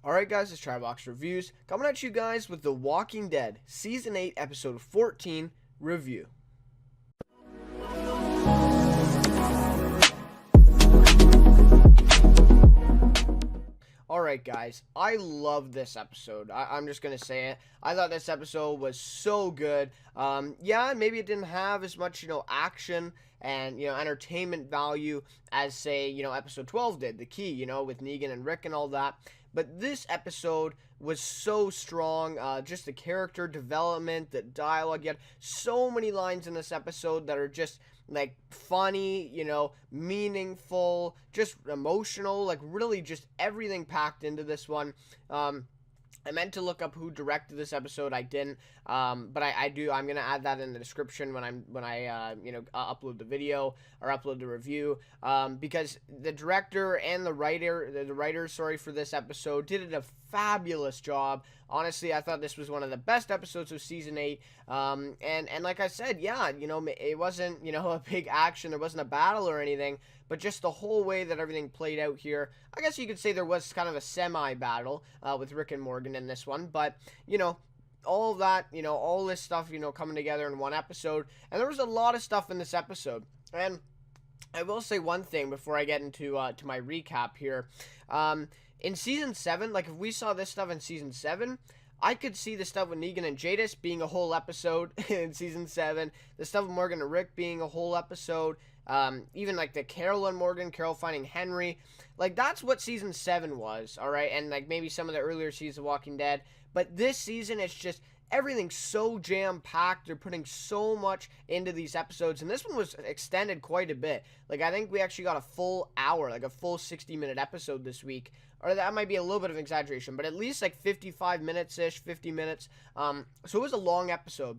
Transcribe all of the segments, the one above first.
Alright guys, it's Chatterbox Reviews, coming at you guys with The Walking Dead, Season 8, Episode 14, review. Alright guys, I love this episode. I'm just going to say it. I thought this episode was so good. Yeah, maybe it didn't have as much, action and, entertainment value as, say, episode 12 did, The Key, with Negan and Rick and all that. But this episode was so strong, just the character development, the dialogue. You had so many lines in this episode that are just, like, funny, meaningful, just emotional, like, really just everything packed into this one. I meant to look up who directed this episode. I didn't, but I'm gonna add that in the description when I upload the video or upload the review, because the director and the writers, for this episode did a fabulous job. Honestly, I thought this was one of the best episodes of season 8. And like I said, yeah, it wasn't, a big action. There wasn't a battle or anything, but just the whole way that everything played out here. I guess you could say there was kind of a semi-battle with Rick and Morgan in this one, but, all of that, all this stuff, coming together in one episode. And there was a lot of stuff in this episode. And I will say one thing before I get into to my recap here. In Season 7, like, if we saw this stuff in Season 7, I could see the stuff with Negan and Jadis being a whole episode in Season 7. The stuff with Morgan and Rick being a whole episode. Even, like, the Carol and Morgan, Carol finding Henry. Like, that's what Season 7 was, alright? And, like, maybe some of the earlier seasons of Walking Dead. But this season, it's just everything's so jam-packed. They're putting so much into these episodes. And this one was extended quite a bit. Like, I think we actually got a full hour, like a full 60-minute episode this week. Or that might be a little bit of an exaggeration, but at least like 55 minutes-ish, 50 minutes. So it was a long episode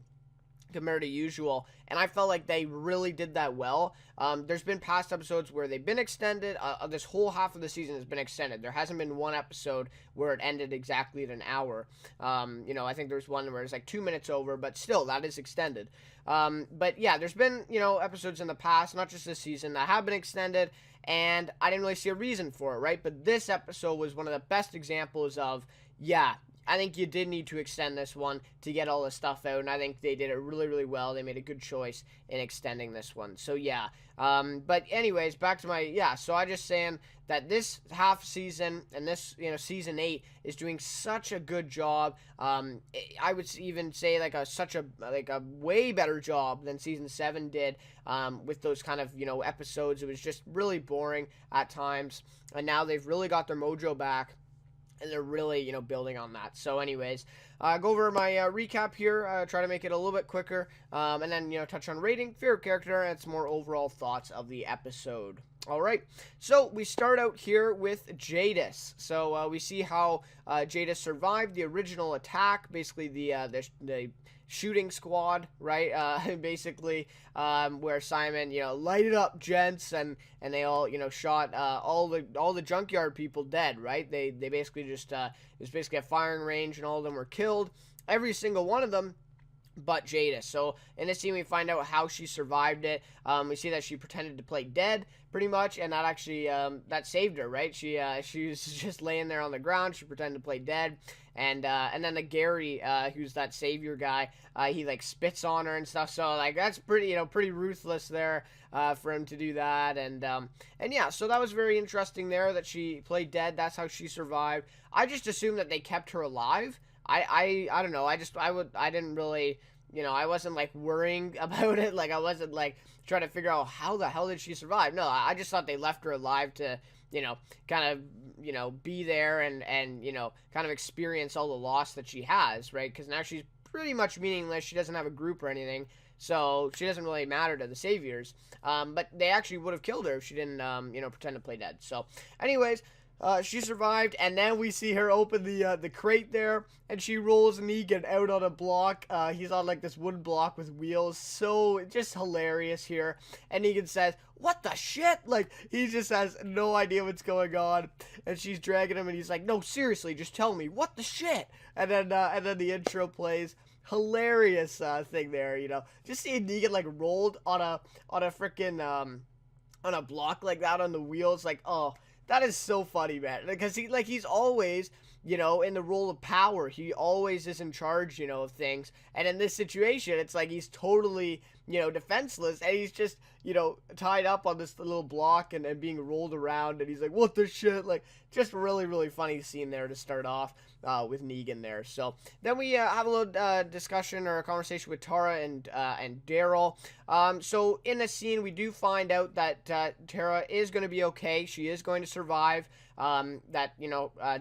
compared to usual, and I felt like they really did that well. There's been past episodes where they've been extended. This whole half of the season has been extended. There hasn't been one episode where it ended exactly at an hour. I think there's one where it's like 2 minutes over, but still, that is extended. But yeah, there's been, episodes in the past, not just this season, that have been extended, and I didn't really see a reason for it, right? But this episode was one of the best examples of, yeah, I think you did need to extend this one to get all the stuff out, and I think they did it really, really well. They made a good choice in extending this one. So, yeah. But anyways, back to so I just saying that this half season and this, season 8 is doing such a good job. I would even say like a way better job than season 7 did, with those kind of, episodes. It was just really boring at times, and now they've really got their mojo back. And they're really, building on that. So anyways, go over my recap here, try to make it a little bit quicker, and then, touch on rating, favorite character, and some more overall thoughts of the episode. All right, so we start out here with Jadis. So we see how Jadis survived the original attack, basically the shooting squad, right? Basically, where Simon, lighted up gents, and they all, shot all the junkyard people dead, right? They basically just it was basically a firing range, and all of them were killed. Every single one of them. But Jadis. So in this scene, we find out how she survived it. We see that she pretended to play dead, pretty much, and that actually that saved her, right? She was just laying there on the ground. She pretended to play dead, and then the Gary, who's that savior guy, he like spits on her and stuff. So like that's pretty pretty ruthless there for him to do that, and yeah. So that was very interesting there that she played dead. That's how she survived. I just assumed that they kept her alive. I don't know. I didn't really, I wasn't like worrying about it. Like I wasn't like trying to figure out how the hell did she survive. No, I just thought they left her alive to, kind of, be there and, kind of experience all the loss that she has, right? Because now she's pretty much meaningless. She doesn't have a group or anything. So she doesn't really matter to the Saviors. But they actually would have killed her if she didn't, pretend to play dead. So anyways, she survived, and then we see her open the crate there, and she rolls Negan out on a block. He's on like this wooden block with wheels, so just hilarious here. And Negan says, "What the shit?" Like he just has no idea what's going on, and she's dragging him, and he's like, "No, seriously, just tell me what the shit." And then the intro plays. Hilarious thing there, just seeing Negan like rolled on a freaking on a block like that on the wheels, like, oh. That is so funny, man, because he's always, in the role of power. He always is in charge, of things. And in this situation, it's like he's totally, defenseless, and he's just, tied up on this little block and being rolled around, and he's like, what the shit? Like, just really, really funny scene there to start off with Negan there. So then we have a little discussion or a conversation with Tara and Daryl. So in the scene, we do find out that Tara is going to be okay. She is going to survive. That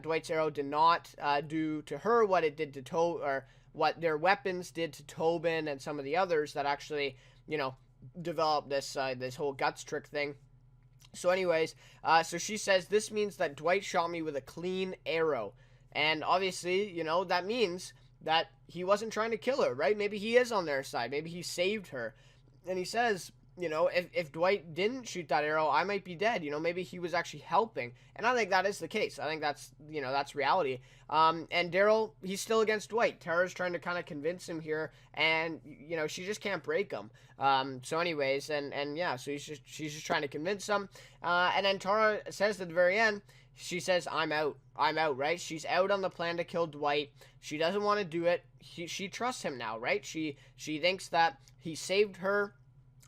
Dwight's arrow did not do to her what it did to or what their weapons did to Tobin and some of the others that actually developed this whole guts trick thing. So anyways, so she says, this means that Dwight shot me with a clean arrow. And obviously, that means that he wasn't trying to kill her, right? Maybe he is on their side. Maybe he saved her. And he says, if Dwight didn't shoot that arrow, I might be dead. Maybe he was actually helping. And I think that is the case. I think that's, that's reality. And Daryl, he's still against Dwight. Tara's trying to kind of convince him here. And, she just can't break him. So anyways, and yeah, so she's just trying to convince him. And then Tara says at the very end, she says, I'm out, right? She's out on the plan to kill Dwight. She doesn't want to do it. She trusts him now, right? She thinks that he saved her,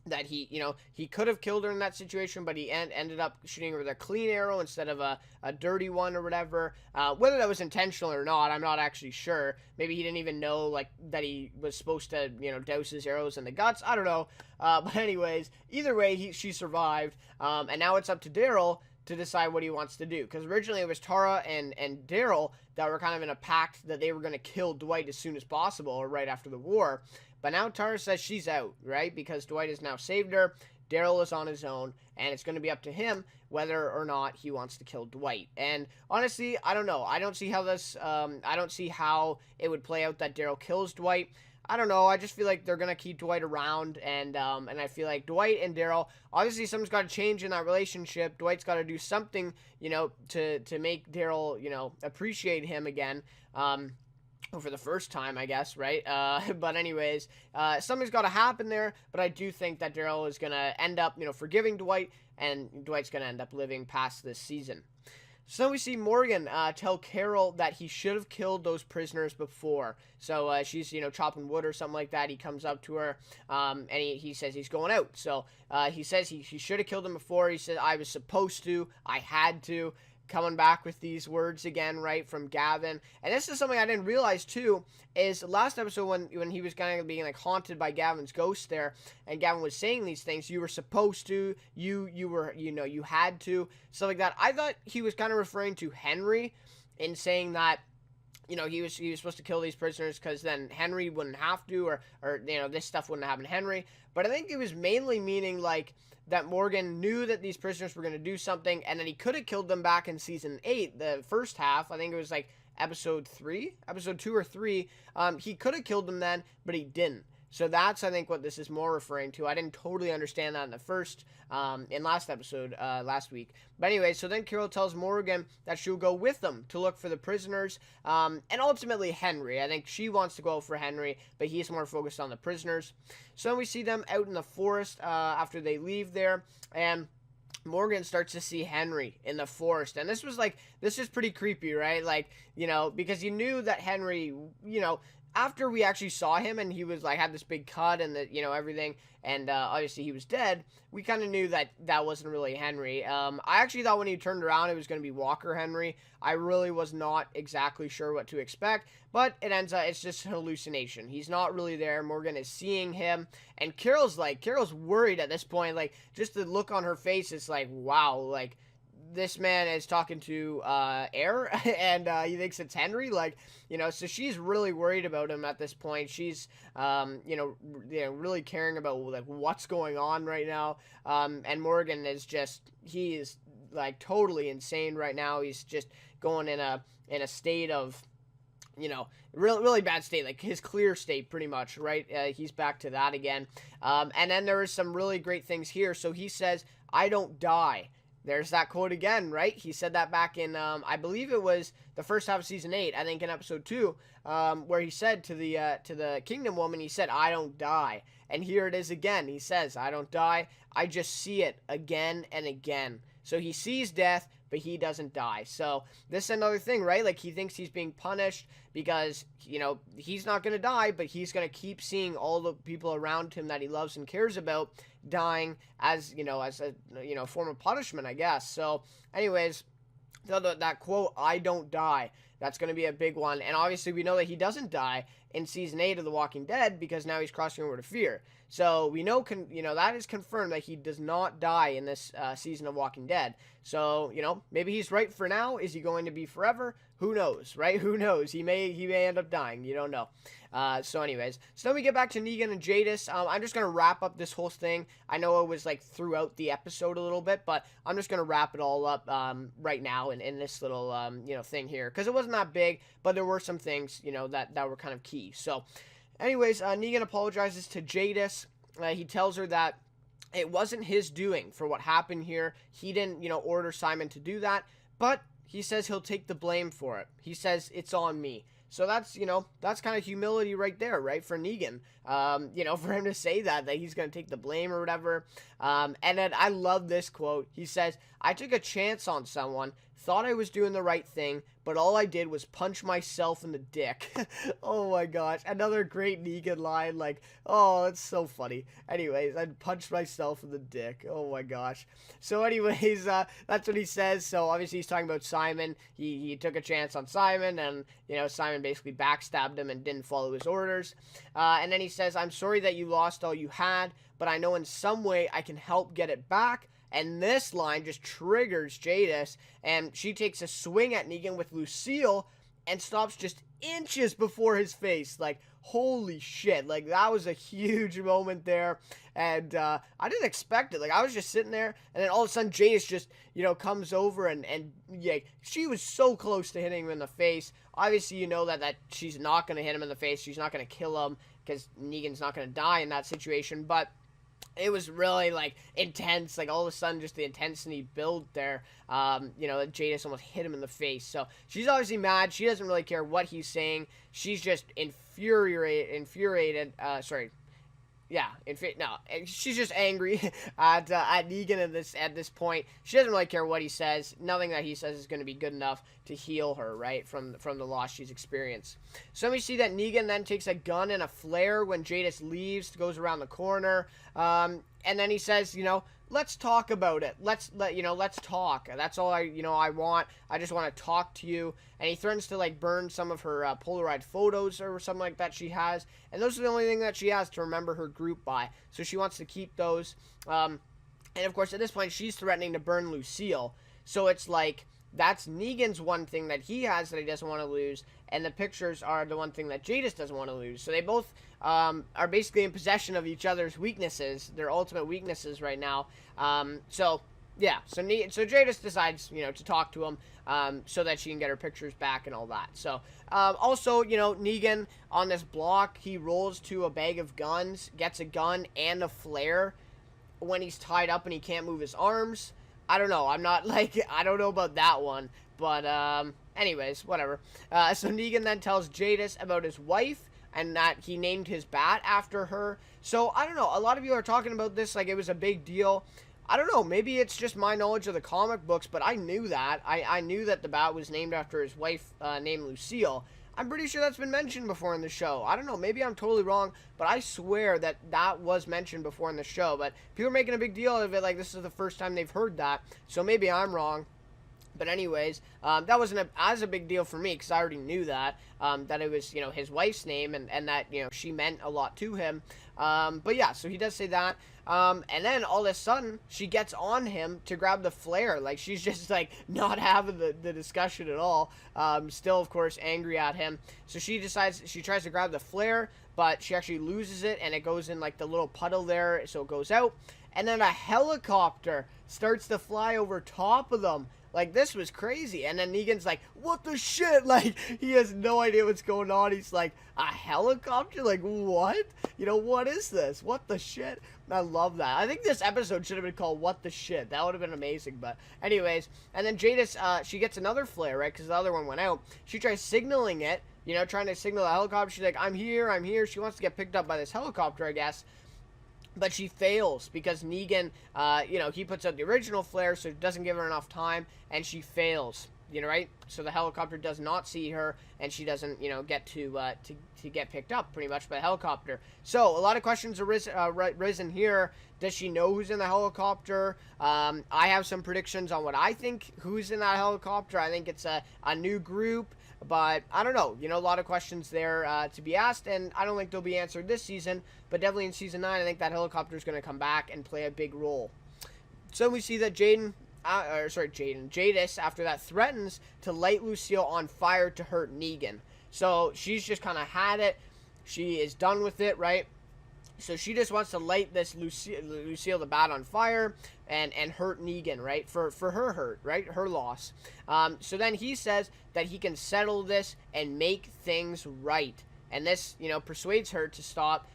that he could have killed her in that situation, but he ended up shooting her with a clean arrow instead of a dirty one or whatever. Whether that was intentional or not, I'm not actually sure. Maybe he didn't even know, like, that he was supposed to, douse his arrows in the guts. I don't know. But anyways, either way, she survived. And now it's up to Daryl to decide what he wants to do. Because originally it was Tara and Daryl that were kind of in a pact that they were going to kill Dwight as soon as possible or right after the war. But now Tara says she's out, right? Because Dwight has now saved her. Daryl is on his own, and it's going to be up to him whether or not he wants to kill Dwight. And honestly, I don't know. I don't see how it would play out that Daryl kills Dwight. I don't know. I just feel like they're going to keep Dwight around, and I feel like Dwight and Daryl, obviously something's got to change in that relationship. Dwight's got to do something, to make Daryl, appreciate him again. For the first time, I guess, right? But anyways, something's got to happen there, but I do think that Daryl is going to end up, forgiving Dwight, and Dwight's going to end up living past this season. So we see Morgan tell Carol that he should have killed those prisoners before. So she's, chopping wood or something like that. He comes up to her, and he says he's going out. So he says he should have killed them before. He said, I was supposed to, I had to. Coming back with these words again, right, from Gavin. And this is something I didn't realize, too, is last episode when he was kind of being, like, haunted by Gavin's ghost there, and Gavin was saying these things, you were supposed to, you were, you had to, stuff like that. I thought he was kind of referring to Henry in saying that, he was supposed to kill these prisoners because then Henry wouldn't have to, or this stuff wouldn't happen to Henry. But I think it was mainly meaning, like, that Morgan knew that these prisoners were going to do something, and then he could have killed them back in season 8, the first half. I think it was like episode 2 or 3. He could have killed them then, but he didn't. So that's, I think, what this is more referring to. I didn't totally understand that in last episode, last week. But anyway, so then Carol tells Morgan that she'll go with them to look for the prisoners, and ultimately Henry. I think she wants to go for Henry, but he's more focused on the prisoners. So then we see them out in the forest after they leave there, and Morgan starts to see Henry in the forest. And this is pretty creepy, right? Like, because you knew that Henry, after we actually saw him and he was like had this big cut and everything, and obviously he was dead, we kind of knew that wasn't really Henry. I actually thought when he turned around it was going to be Walker Henry. I really was not exactly sure what to expect, but it ends up it's just hallucination. He's not really there. Morgan is seeing him, and Carol's worried at this point. Like, just the look on her face is like, wow, like, this man is talking to air, and he thinks it's Henry, so she's really worried about him at this point. She's, really caring about, like, what's going on right now, and Morgan is he is, like, totally insane right now. He's just going in a state of, really bad state, like his clear state, pretty much, right? He's back to that again, and then there is some really great things here. So he says, I don't die. There's that quote again, right? He said that back in, I believe it was the first half of season 8, I think in episode 2, where he said to the Kingdom Woman, he said, I don't die. And here it is again. He says, I don't die. I just see it again and again. So he sees death, but he doesn't die. So this is another thing, right? Like, he thinks he's being punished because, you know, he's not going to die, but he's going to keep seeing all the people around him that he loves and cares about dying as, you know, as a, you know, form of punishment, I guess. So anyways, that quote, "I don't die," that's going to be a big one. And obviously we know that he doesn't die in season 8 of The Walking Dead, because now he's crossing over to Fear. So we know, you know, that is confirmed that he does not die in this season of Walking Dead. So, you know, maybe he's right for now. Is he going to be forever? Who knows, right? Who knows? He may end up dying. You don't know. So anyways, so then we get back to Negan and Jadis. I'm just going to wrap up this whole thing. I know it was like throughout the episode a little bit, but I'm just going to wrap it all up right now in this little, you know, thing here. Because it wasn't that big, but there were some things, you know, that were kind of key. So anyways, Negan apologizes to Jadis. He tells her that it wasn't his doing for what happened here. He didn't, you know, order Simon to do that, but he says he'll take the blame for it. He says, "It's on me." So that's, you know, that's kind of humility right there, right, for Negan. You know, for him to say that he's going to take the blame or whatever. And then I love this quote. He says, "I took a chance on someone, thought I was doing the right thing, but all I did was punch myself in the dick." Oh my gosh. Another great Negan line. Like, oh, it's so funny. Anyways, I punched myself in the dick. Oh my gosh. So anyways, that's what he says. So obviously he's talking about Simon. He took a chance on Simon, and, you know, Simon basically backstabbed him and didn't follow his orders. And then he says, "I'm sorry that you lost all you had, but I know in some way I can help get it back." And this line just triggers Jadis, and she takes a swing at Negan with Lucille and stops just inches before his face. Like, holy shit. Like, that was a huge moment there, and I didn't expect it. Like, I was just sitting there, and then all of a sudden Jadis just, you know, comes over, and yeah, she was so close to hitting him in the face. Obviously, you know that she's not going to hit him in the face. She's not going to kill him, because Negan's not going to die in that situation, but it was really, like, intense. Like, all of a sudden, just the intensity built there. You know, Jadis almost hit him in the face. So she's obviously mad. She doesn't really care what he's saying. She's just infuriated. She's just angry at Negan at this point. She doesn't really care what he says. Nothing that he says is going to be good enough to heal her, right, from the loss she's experienced. So we see that Negan then takes a gun and a flare when Jadis leaves, goes around the corner, and then he says, you know, "Let's talk about it. Let's talk. That's all I want. I just want to talk to you." And he threatens to, like, burn some of her Polaroid photos or something like that she has. And those are the only thing that she has to remember her group by. So she wants to keep those. And of course, at this point, she's threatening to burn Lucille. So it's like, that's Negan's one thing that he has that he doesn't want to lose, and the pictures are the one thing that Jadis doesn't want to lose. So they both are basically in possession of each other's weaknesses, their ultimate weaknesses right now. So Jadis decides, you know, to talk to him so that she can get her pictures back and all that. So also, you know, Negan on this block, he rolls to a bag of guns, gets a gun and a flare when he's tied up and he can't move his arms. I don't know. I don't know about that one. But, anyways, whatever. So Negan then tells Jadis about his wife and that he named his bat after her. So, I don't know. A lot of you are talking about this like it was a big deal. I don't know. Maybe it's just my knowledge of the comic books, but I knew that. I knew that the bat was named after his wife named Lucille. I'm pretty sure that's been mentioned before in the show. I don't know. Maybe I'm totally wrong, but I swear that was mentioned before in the show. But people are making a big deal of it like this is the first time they've heard that. So maybe I'm wrong. But anyways, that wasn't as a big deal for me because I already knew that it was, you know, his wife's name and that, you know, she meant a lot to him. But yeah, so he does say that. And then all of a sudden she gets on him to grab the flare. Like, she's just like not having the discussion at all. Still, of course, angry at him. So she tries to grab the flare, but she actually loses it and it goes in like the little puddle there. So it goes out. And then a helicopter starts to fly over top of them. Like, this was crazy. And then Negan's like, "What the shit?" Like, he has no idea what's going on. He's like, "A helicopter? Like, what? You know, what is this? What the shit?" I love that. I think this episode should have been called "What the Shit." That would have been amazing. But anyways, and then Jadis, she gets another flare, right? Because the other one went out. She tries signaling it, you know, trying to signal the helicopter. She's like, I'm here. She wants to get picked up by this helicopter, I guess. but she fails because Negan, he puts out the original flare, so it doesn't give her enough time, and she fails. Right? So the helicopter does not see her, and she doesn't, get to get picked up pretty much by the helicopter. So a lot of questions are risen here. Does she know who's in the helicopter? I have some predictions on what I think who's in that helicopter. I think it's a new group, but I don't know. A lot of questions there to be asked, and I don't think they'll be answered this season, but definitely in season 9, I think that helicopter is going to come back and play a big role. So we see that Jadis, after that, threatens to light Lucille on fire to hurt Negan. So she's just kind of had it. She is done with it, right? So she just wants to light this Lucille the Bat on fire and hurt Negan, right? For her hurt, right? Her loss. So then he says that he can settle this and make things right. And this, persuades her to stop,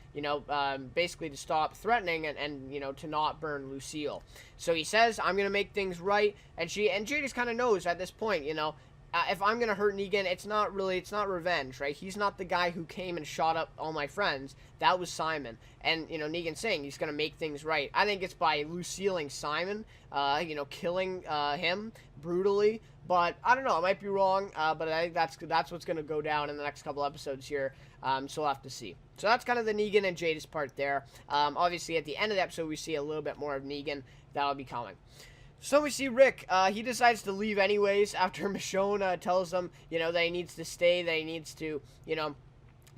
basically to stop threatening and to not burn Lucille. So he says, I'm going to make things right. And Jadis kind of knows at this point, if I'm going to hurt Negan, it's not revenge, right? He's not the guy who came and shot up all my friends. That was Simon. And, Negan's saying he's going to make things right. I think it's by Lucilleing Simon, killing him brutally. But I don't know. I might be wrong. But I think that's what's going to go down in the next couple episodes here. So we'll have to see. So that's kind of the Negan and Jadis part there. Obviously, at the end of the episode, we see a little bit more of Negan. That'll be coming. So we see Rick. He decides to leave anyways after Michonne tells him, that he needs to stay, that he needs to,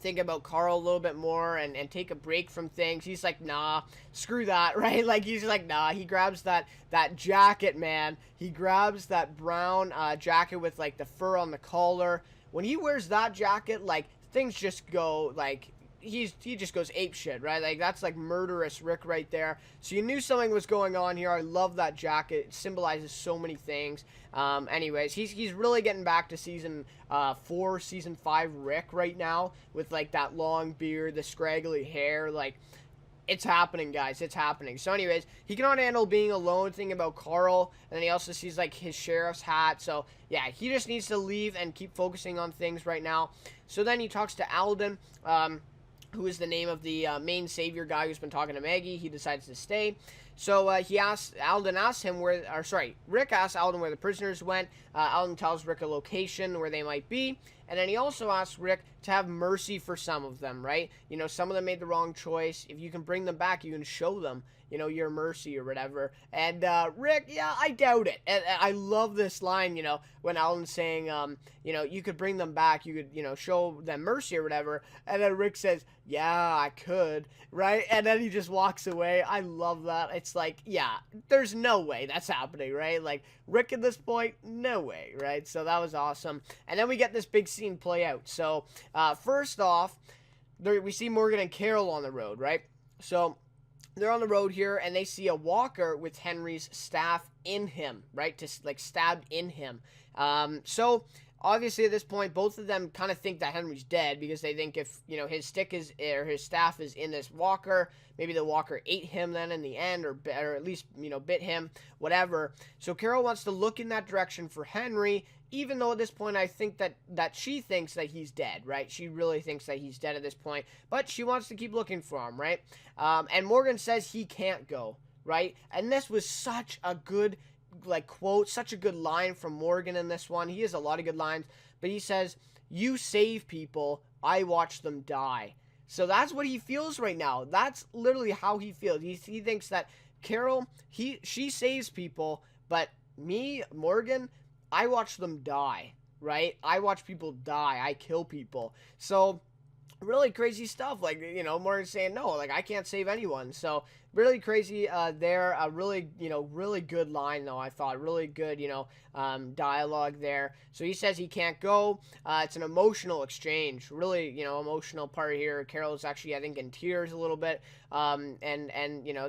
think about Carl a little bit more and take a break from things. He's like, nah, screw that, right? Like, he's like, nah. He grabs that jacket, man. He grabs that brown jacket with, like, the fur on the collar. When he wears that jacket, like, things just go, like, he just goes ape shit, right? Like, that's like murderous Rick right there. So you knew something was going on here. I love that jacket. It symbolizes so many things. Anyways, he's really getting back to season 4, season 5 Rick right now with like that long beard, the scraggly hair. Like, it's happening, guys. It's happening. So anyways, he cannot handle being alone, thinking about Carl, and then he also sees like his sheriff's hat. So yeah, he just needs to leave and keep focusing on things right now. So then he talks to Alden, who is the name of the main savior guy who's been talking to Maggie. He decides to stay. So Rick asks Alden where the prisoners went. Alden tells Rick a location where they might be. And then he also asks Rick to have mercy for some of them, right? Some of them made the wrong choice. If you can bring them back, you can show them, your mercy or whatever. And Rick, yeah, I doubt it. And I love this line, when Alden's saying, you could bring them back, you could, show them mercy or whatever. And then Rick says, yeah, I could, right? And then he just walks away. I love that. It's like, yeah, there's no way that's happening, right? Like, Rick at this point, no way, right? So that was awesome. And then we get this big scene play out. So, first off, we see Morgan and Carol on the road, right? So they're on the road here, and they see a walker with Henry's staff in him, right? Just like stabbed in him. So obviously at this point, both of them kind of think that Henry's dead because they think if, his his staff is in this walker, maybe the walker ate him then in the end, or at least, bit him, whatever. So Carol wants to look in that direction for Henry, even though at this point I think that she thinks that he's dead, right? She really thinks that he's dead at this point, but she wants to keep looking for him, right? And Morgan says he can't go, right? And this was such a good quote, such a good line from Morgan in this one. He has a lot of good lines, but he says, you save people, I watch them die. So that's what he feels right now. That's literally how he feels. He thinks that Carol, she saves people, but me, Morgan, I watch them die, right? I watch people die. I kill people. So really crazy stuff. Like, Morgan's saying, no, like, I can't save anyone. So really crazy there. Really, really good line, though, I thought. Really good, dialogue there. So he says he can't go. It's an emotional exchange. Really, emotional part here. Carol's actually, I think, in tears a little bit. And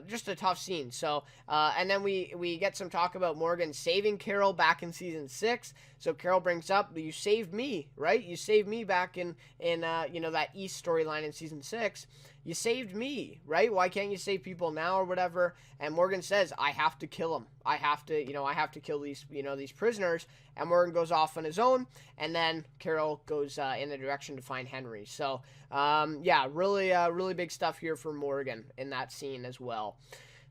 just a tough scene. So, and then we get some talk about Morgan saving Carol back in season 6. So Carol brings up, you saved me, right? You saved me back in that East storyline in season 6. you saved me, right? Why can't you save people now or whatever? And Morgan says, I have to kill him. I have to kill these, these prisoners. And Morgan goes off on his own, and then Carol goes in the direction to find Henry. So, yeah, really big stuff here for Morgan in that scene as well.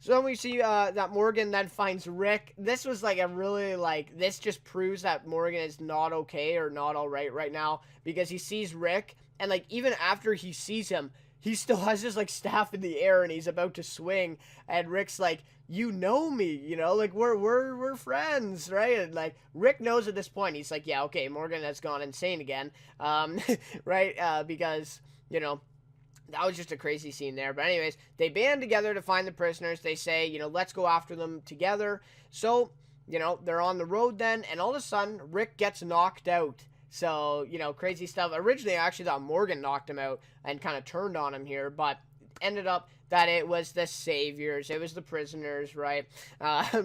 So then we see that Morgan then finds Rick. This was like a really, this just proves that Morgan is not okay or not all right now, because he sees Rick, and even after he sees him, he still has his staff in the air and he's about to swing, and Rick's like, you know me, we're friends, right? And Rick knows at this point, he's like, yeah, okay, Morgan has gone insane again, right? Because that was just a crazy scene there. But anyways, they band together to find the prisoners. They say, let's go after them together. So, they're on the road then, and all of a sudden, Rick gets knocked out. So, crazy stuff. Originally, I actually thought Morgan knocked him out and kind of turned on him here, but ended up that it was the saviors. It was the prisoners, right?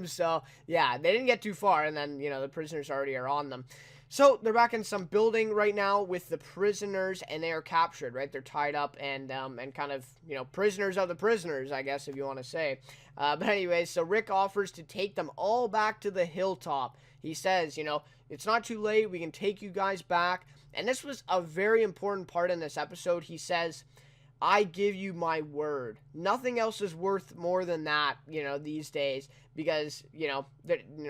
So, yeah, they didn't get too far, and then, the prisoners already are on them. So they're back in some building right now with the prisoners, and they are captured, right? They're tied up and kind of, prisoners of the prisoners, I guess, if you want to say. But anyways, so Rick offers to take them all back to the hilltop. He says, it's not too late. We can take you guys back. And this was a very important part in this episode. He says, I give you my word. Nothing else is worth more than that, these days, because,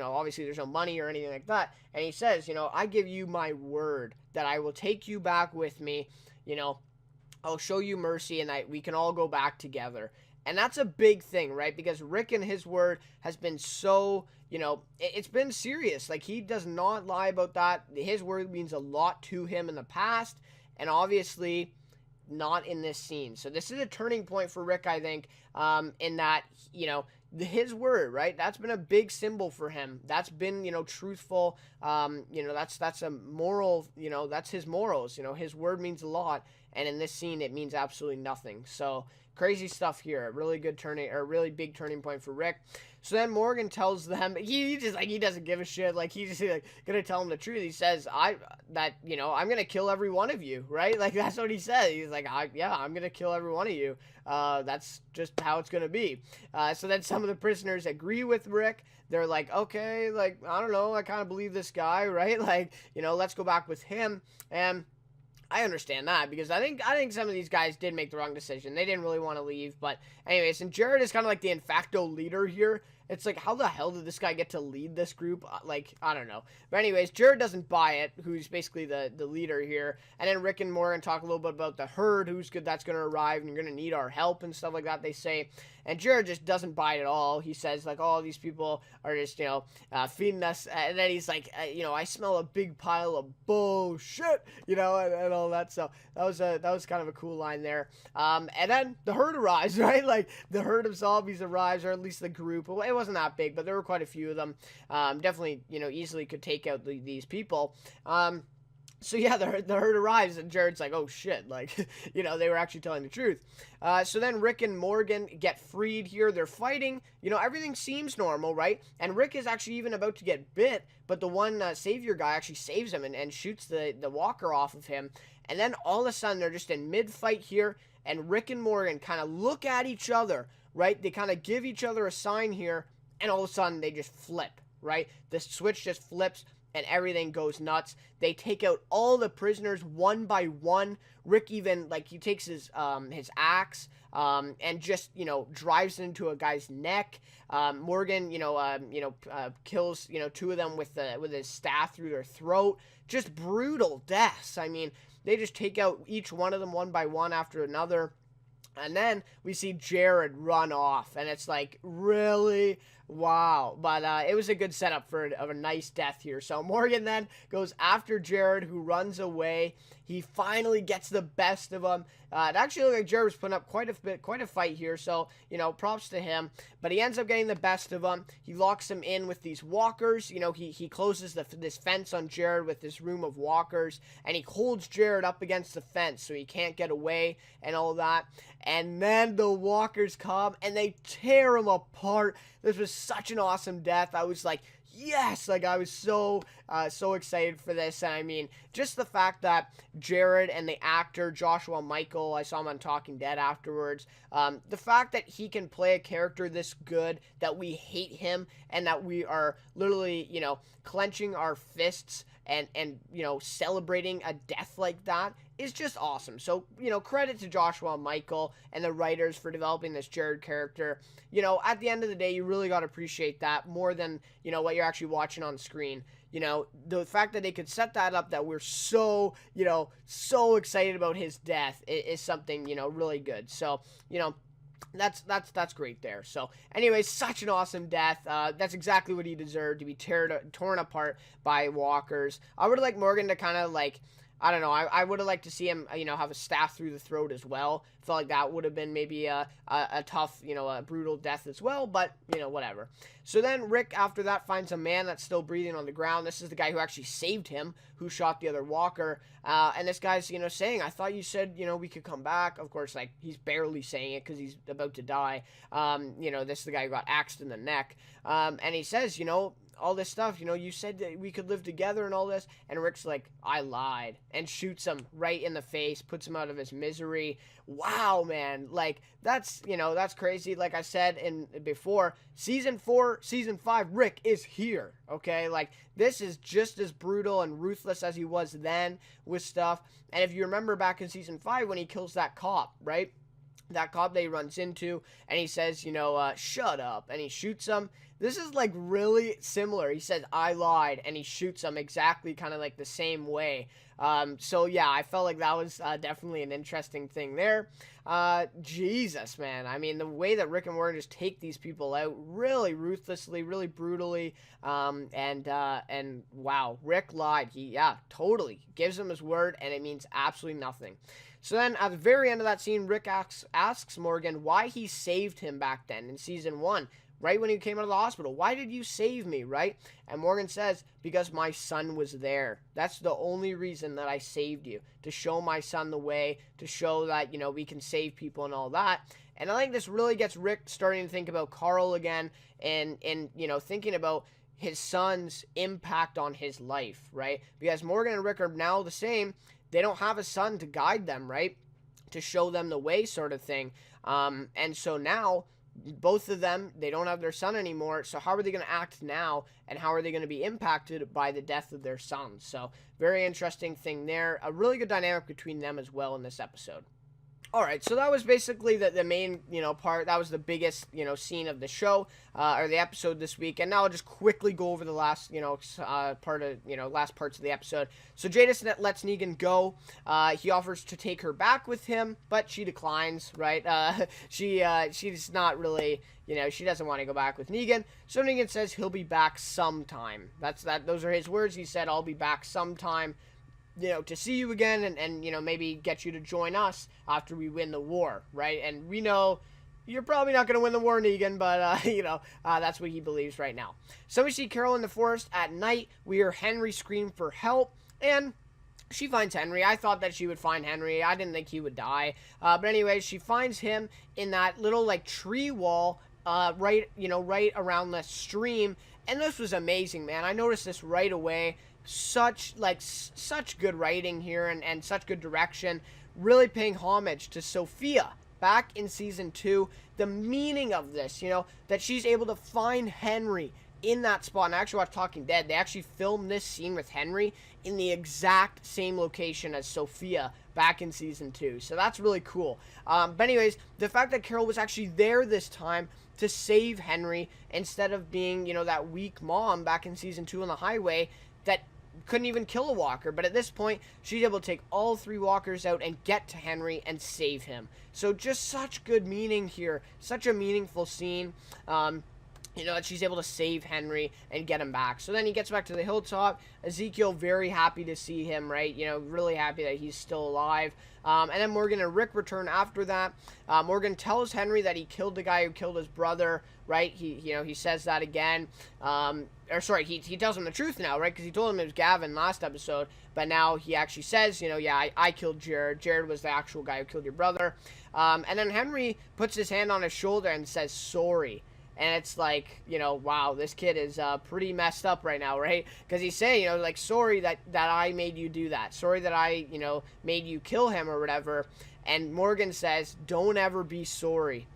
obviously there's no money or anything like that. And he says, I give you my word that I will take you back with me. I'll show you mercy, and we can all go back together. And that's a big thing, right? Because Rick and his word has been so, it's been serious. He does not lie about that. His word means a lot to him in the past, and obviously not in this scene. So this is a turning point for Rick, I think, in that, his word, right? That's been a big symbol for him. That's been, truthful. That's a moral, that's his morals. His word means a lot. And in this scene, it means absolutely nothing. So crazy stuff here. Really big turning point for Rick. So then Morgan tells them, he just he doesn't give a shit. He's just gonna tell them the truth. He says, I'm gonna kill every one of you, right? That's what he said. He's like, I'm gonna kill every one of you. That's just how it's gonna be. So then some of the prisoners agree with Rick. They're like, okay, I don't know, I kind of believe this guy, right? Let's go back with him. And I understand that, because I think some of these guys did make the wrong decision. They didn't really want to leave. But anyways, and Jared is kind of the de facto leader here. It's how the hell did this guy get to lead this group? I don't know. But anyways, Jared doesn't buy it, who's basically the leader here. And then Rick and Morgan talk a little bit about the herd, that's going to arrive, and you're going to need our help and stuff like that, they say. And Jared just doesn't buy it at all. He says, oh, these people are just, feeding us. And then he's like, I smell a big pile of bullshit, and all that. So that was kind of a cool line there. And then the herd arrives, right? The herd of zombies arrives, or at least the group. It wasn't that big, but there were quite a few of them. Definitely, easily could take out these people. So yeah, the herd arrives, and Jared's like, oh shit, they were actually telling the truth. So then Rick and Morgan get freed here. They're fighting. Everything seems normal, right? And Rick is actually even about to get bit, but the one savior guy actually saves him and shoots the walker off of him. And then all of a sudden, they're just in mid-fight here, and Rick and Morgan kind of look at each other, right? They kind of give each other a sign here, and all of a sudden, they just flip, right? The switch just flips, and everything goes nuts. They take out all the prisoners one by one. Rick even, he takes his axe, and just, drives into a guy's neck. Morgan, kills, two of them with his staff through their throat. Just brutal deaths. I mean, they just take out each one of them one by one after another. And then we see Jared run off, and it's really? Wow. But it was a good setup of a nice death here. So Morgan then goes after Jared, who runs away. He finally gets the best of him. It actually looked like Jared was putting up quite a fight here, so, props to him. But he ends up getting the best of him. He locks him in with these walkers. He closes this fence on Jared with this room of walkers, and he holds Jared up against the fence so he can't get away and all that. And then the walkers come, and they tear him apart. This was such an awesome death. I was like, yes, like I was so excited for this. And I mean, just the fact that Jared and the actor Joshua Michael, I saw him on Talking Dead afterwards, the fact that he can play a character this good, that we hate him, and that we are literally, clenching our fists and celebrating a death like that is just awesome. So, credit to Joshua Michael and the writers for developing this Jared character. At the end of the day, you really got to appreciate that more than, what you're actually watching on screen. The fact that they could set that up, that we're so, so excited about his death is something, really good. So, that's great there. So, anyways, such an awesome death. That's exactly what he deserved, to be torn apart by walkers. I would like Morgan to kind of I don't know. I would have liked to see him, have a staff through the throat as well. Felt like that would have been maybe a tough, a brutal death as well. But, whatever. So then Rick, after that, finds a man that's still breathing on the ground. This is the guy who actually saved him, who shot the other walker. And this guy's, saying, I thought you said, we could come back. Of course, he's barely saying it because he's about to die. This is the guy who got axed in the neck. And he says, all this stuff, you said that we could live together and all this. And Rick's like, I lied, and shoots him right in the face, puts him out of his misery. Wow, man. That's crazy. Like I said before, season 4, season 5, Rick is here. Okay. This is just as brutal and ruthless as he was then with stuff. And if you remember back in season 5, when he kills that cop, right? That cop that he runs into, and he says, shut up, and he shoots him. This is really similar. He says, I lied, and he shoots him exactly kind of the same way. So yeah, I felt like that was definitely an interesting thing there. Jesus, man. I mean, the way that Rick and Morgan just take these people out really ruthlessly, really brutally. And wow, Rick lied. He totally gives him his word, and it means absolutely nothing. So then at the very end of that scene, Rick asks Morgan why he saved him back then in season 1. Right when he came out of the hospital. Why did you save me, right? And Morgan says, because my son was there. That's the only reason that I saved you. To show my son the way. To show that, we can save people and all that. And I think this really gets Rick starting to think about Carl again. And thinking about his son's impact on his life, right? Because Morgan and Rick are now the same. They don't have a son to guide them, right? To show them the way, sort of thing. And so now, both of them, they don't have their son anymore. So how are they going to act now? And how are they going to be impacted by the death of their son? So very interesting thing there. A really good dynamic between them as well in this episode. All right, so that was basically the main, part. That was the biggest, scene of the show, or the episode this week. And now I'll just quickly go over the last, last parts of the episode. So Jadis lets Negan go. He offers to take her back with him, but she declines, right? She's not really, she doesn't want to go back with Negan. So Negan says he'll be back sometime. Those are his words. He said, I'll be back sometime. To see you again and maybe get you to join us after we win the war, right? And we know you're probably not going to win the war, Negan, but, that's what he believes right now. So we see Carol in the forest at night. We hear Henry scream for help, and she finds Henry. I thought that she would find Henry. I didn't think he would die. But anyway, she finds him in that little, tree wall, right around the stream. And this was amazing, man. I noticed this right away. Such good writing here and such good direction, really paying homage to Sophia back in season 2. The meaning of this, that she's able to find Henry in that spot. And I actually watched Talking Dead. They actually filmed this scene with Henry in the exact same location as Sophia back in season 2. So that's really cool. But anyways, the fact that Carol was actually there this time to save Henry instead of being, that weak mom back in season 2 on the highway that couldn't even kill a walker. But at this point, she's able to take all 3 walkers out and get to Henry and save him. So just such good meaning here. Such a meaningful scene. That she's able to save Henry and get him back. So then he gets back to the hilltop. Ezekiel very happy to see him, right? Really happy that he's still alive. And then Morgan and Rick return after that. Morgan tells Henry that he killed the guy who killed his brother, right? He says that again. He tells him the truth now, right? Because he told him it was Gavin last episode. But now he actually says, I killed Jared. Jared was the actual guy who killed your brother. And then Henry puts his hand on his shoulder and says, sorry. And it's like, wow, this kid is pretty messed up right now, right? Because he's saying, like, sorry that I made you do that. Sorry that I, made you kill him or whatever. And Morgan says, don't ever be sorry.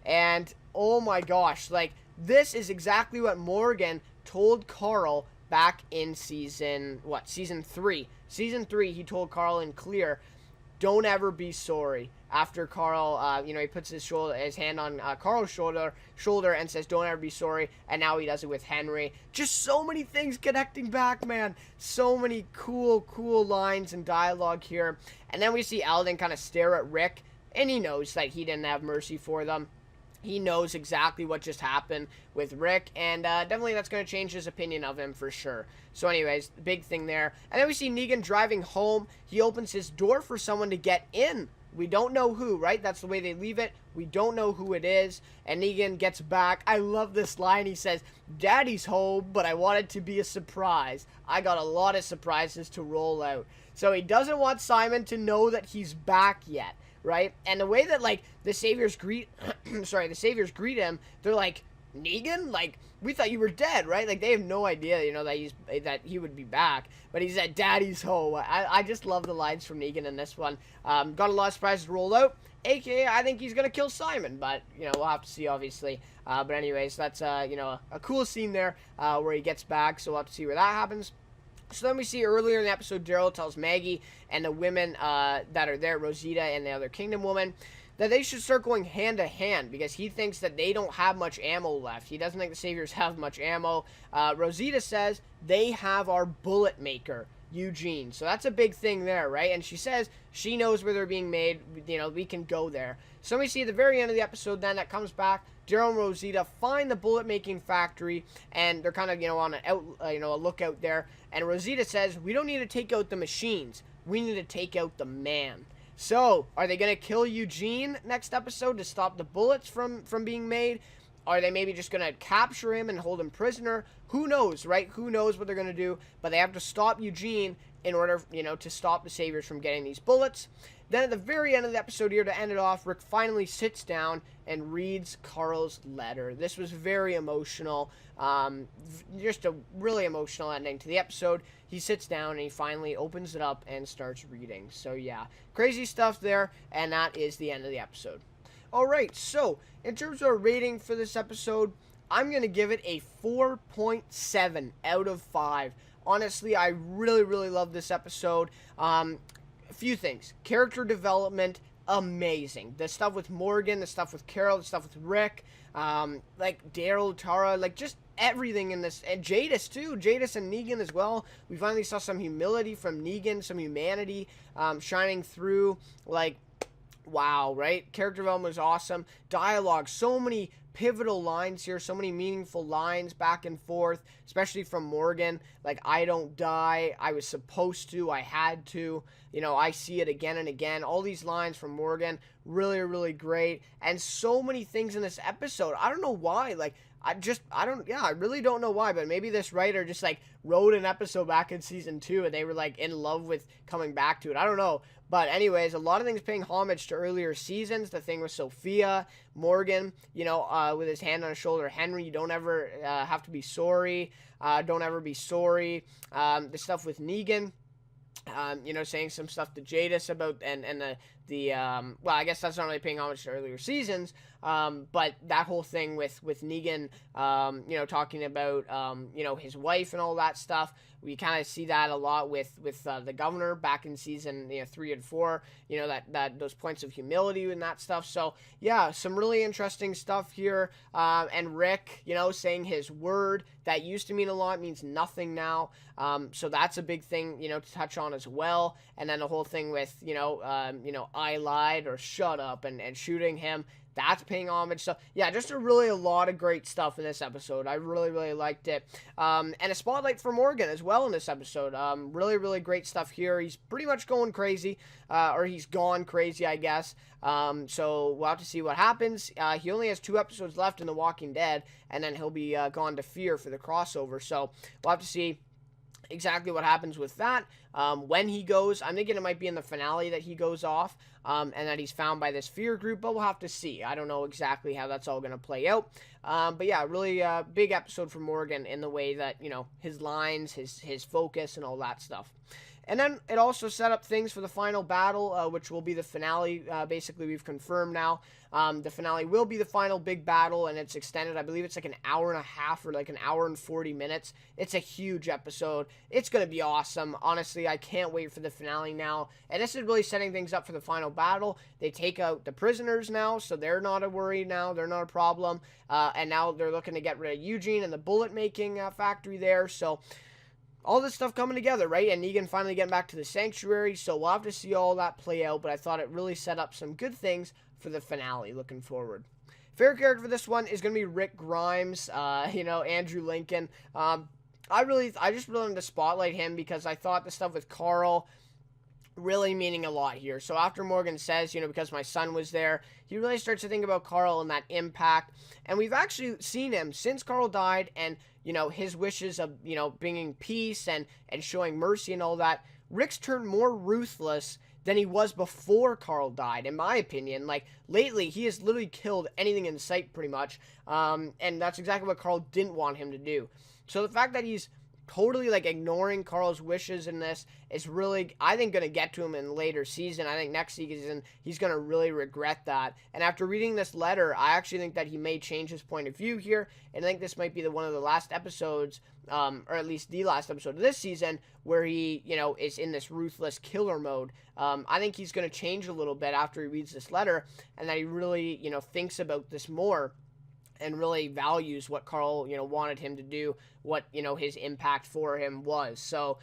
And, oh my gosh, like, this is exactly what Morgan told Carl back in season 3. Season 3, he told Carl in Clear, don't ever be sorry. After Carl, he puts his hand on Carl's shoulder and says, don't ever be sorry. And now he does it with Henry. Just so many things connecting back, man. So many cool lines and dialogue here. And then we see Eldon kind of stare at Rick, and he knows that he didn't have mercy for them. He knows exactly what just happened with Rick, and definitely that's going to change his opinion of him for sure. So anyways, the big thing there. And then we see Negan driving home. He opens his door for someone to get in. We don't know who, right? That's the way they leave it. We don't know who it is. And Negan gets back. I love this line. He says, Daddy's home, but I want it to be a surprise. I got a lot of surprises to roll out. So he doesn't want Simon to know that he's back yet, right? And the way that, like, the Saviors greet him, they're like, Negan? Like, we thought you were dead, right? Like, they have no idea, that he would be back. But he's at Daddy's home. I just love the lines from Negan in this one. Got a lot of surprises to roll out. AKA, I think he's going to kill Simon. But, we'll have to see, obviously. But anyways, that's, a cool scene there where he gets back. So we'll have to see where that happens. So then we see earlier in the episode, Daryl tells Maggie and the women that are there, Rosita and the other Kingdom woman, that they should start going hand to hand because he thinks that they don't have much ammo left. He doesn't think the Saviors have much ammo. Rosita says they have our bullet maker, Eugene. So that's a big thing there, right? And she says she knows where they're being made. We can go there. So we see at the very end of the episode then that comes back. Daryl and Rosita find the bullet making factory, and they're kind of on a lookout there. And Rosita says, we don't need to take out the machines. We need to take out the man. So, are they going to kill Eugene next episode to stop the bullets from being made? Are they maybe just going to capture him and hold him prisoner? Who knows, right? Who knows what they're going to do? But they have to stop Eugene in order, to stop the Saviors from getting these bullets. Then at the very end of the episode here, to end it off, Rick finally sits down and reads Carl's letter. This was very emotional. Just a really emotional ending to the episode. He sits down and he finally opens it up and starts reading. So yeah, crazy stuff there, and that is the end of the episode. Alright, so in terms of a rating for this episode, I'm going to give it a 4.7 out of 5. Honestly, I really love this episode. A few things. Character development, amazing. The stuff with Morgan, the stuff with Carol, the stuff with Rick, like Daryl, Tara, like just everything in this. And Jadis too. Jadis and Negan as well. We finally saw some humility from Negan, some humanity shining through. Like, wow, right? Character development was awesome. Dialogue, so many pivotal lines here, so many meaningful lines back and forth, especially from Morgan, like, I don't die, I was supposed to, I had to, I see it again and again. All these lines from Morgan, really great, and so many things in this episode. I don't know why, like, I really don't know why, but maybe this writer just, like, wrote an episode back in season 2 and they were, like, in love with coming back to it. I don't know. But anyways, a lot of things paying homage to earlier seasons. The thing with Sophia, Morgan, with his hand on his shoulder. Henry, you don't ever have to be sorry. Don't ever be sorry. The stuff with Negan, saying some stuff to Jadis about, and well, I guess that's not really paying homage to earlier seasons, but that whole thing with Negan, talking about, his wife and all that stuff. We kind of see that a lot with the governor back in season 3 and 4, that those points of humility and that stuff. So yeah, some really interesting stuff here. And Rick, saying his word that used to mean a lot means nothing now. So that's a big thing, to touch on as well. And then the whole thing with, I lied or shut up and shooting him. That's paying homage. So, yeah, just a lot of great stuff in this episode. I really liked it. And a spotlight for Morgan as well in this episode. Really great stuff here. He's pretty much going crazy, or he's gone crazy, I guess. So we'll have to see what happens. He only has 2 episodes left in The Walking Dead, and then he'll be gone to Fear for the crossover. So we'll have to see exactly what happens with that. When he goes, I'm thinking it might be in the finale that he goes off, and that he's found by this fear group, but we'll have to see. I don't know exactly how that's all going to play out. But yeah, really big episode for Morgan in the way that, his lines, his focus, and all that stuff. And then it also set up things for the final battle, which will be the finale. Basically, we've confirmed now. The finale will be the final big battle, and it's extended. I believe it's like an hour and a half or like an hour and 40 minutes. It's a huge episode. It's going to be awesome. Honestly, I can't wait for the finale now. And this is really setting things up for the final battle. They take out the prisoners now, so they're not a worry now. They're not a problem. And now they're looking to get rid of Eugene and the bullet-making factory there. So all this stuff coming together, right? And Negan finally getting back to the sanctuary, so we'll have to see all that play out, but I thought it really set up some good things for the finale looking forward. Favorite character for this one is going to be Rick Grimes, Andrew Lincoln. I just really wanted to spotlight him because I thought the stuff with Carl really meaning a lot here. So after Morgan says, because my son was there, he really starts to think about Carl and that impact. And we've actually seen him since Carl died and, his wishes of, bringing peace and showing mercy and all that. Rick's turned more ruthless than he was before Carl died, in my opinion. Like, lately, he has literally killed anything in sight, pretty much. And that's exactly what Carl didn't want him to do. So the fact that he's totally ignoring Carl's wishes in this is really, I think, going to get to him in later season. I think next season he's going to really regret that. And after reading this letter, I actually think that he may change his point of view here, and I think this might be one of the last episodes, or at least the last episode of this season, where he, is in this ruthless killer mode. I think he's going to change a little bit after he reads this letter, and that he really, thinks about this more and really values what Carl, wanted him to do, what, his impact for him was. So,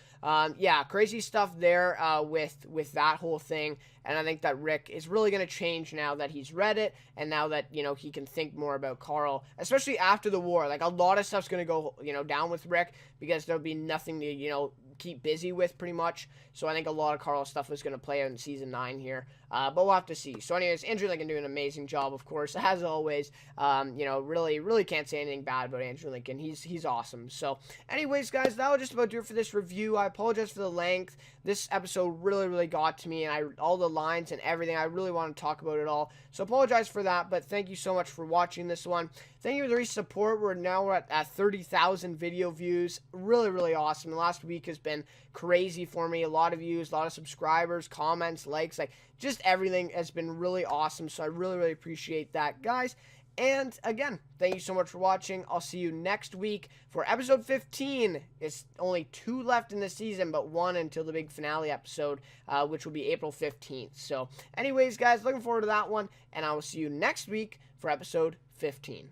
crazy stuff there with that whole thing. And I think that Rick is really going to change now that he's read it and now that, he can think more about Carl, especially after the war. Like, a lot of stuff's going to go, down with Rick because there'll be nothing to, keep busy with pretty much. So I think a lot of Carl stuff is going to play out in season 9 here. But we'll have to see. So anyways, Andrew Lincoln doing an amazing job, of course, as always. Really can't say anything bad about Andrew Lincoln. He's awesome. So anyways, guys, that'll just about do it for this review. I apologize for the length. This episode really got to me, and all the lines and everything. I really want to talk about it all. So apologize for that, but thank you so much for watching this one. Thank you for the recent support. We're now at 30,000 video views. Really awesome. The last week has been crazy for me. A lot of views, a lot of subscribers, comments, likes, just everything has been really awesome. So I really appreciate that, guys. And again, thank you so much for watching. I'll see you next week for episode 15. It's only 2 left in the season, but 1 until the big finale episode, which will be April 15th. So anyways, guys, looking forward to that one. And I will see you next week for episode 15.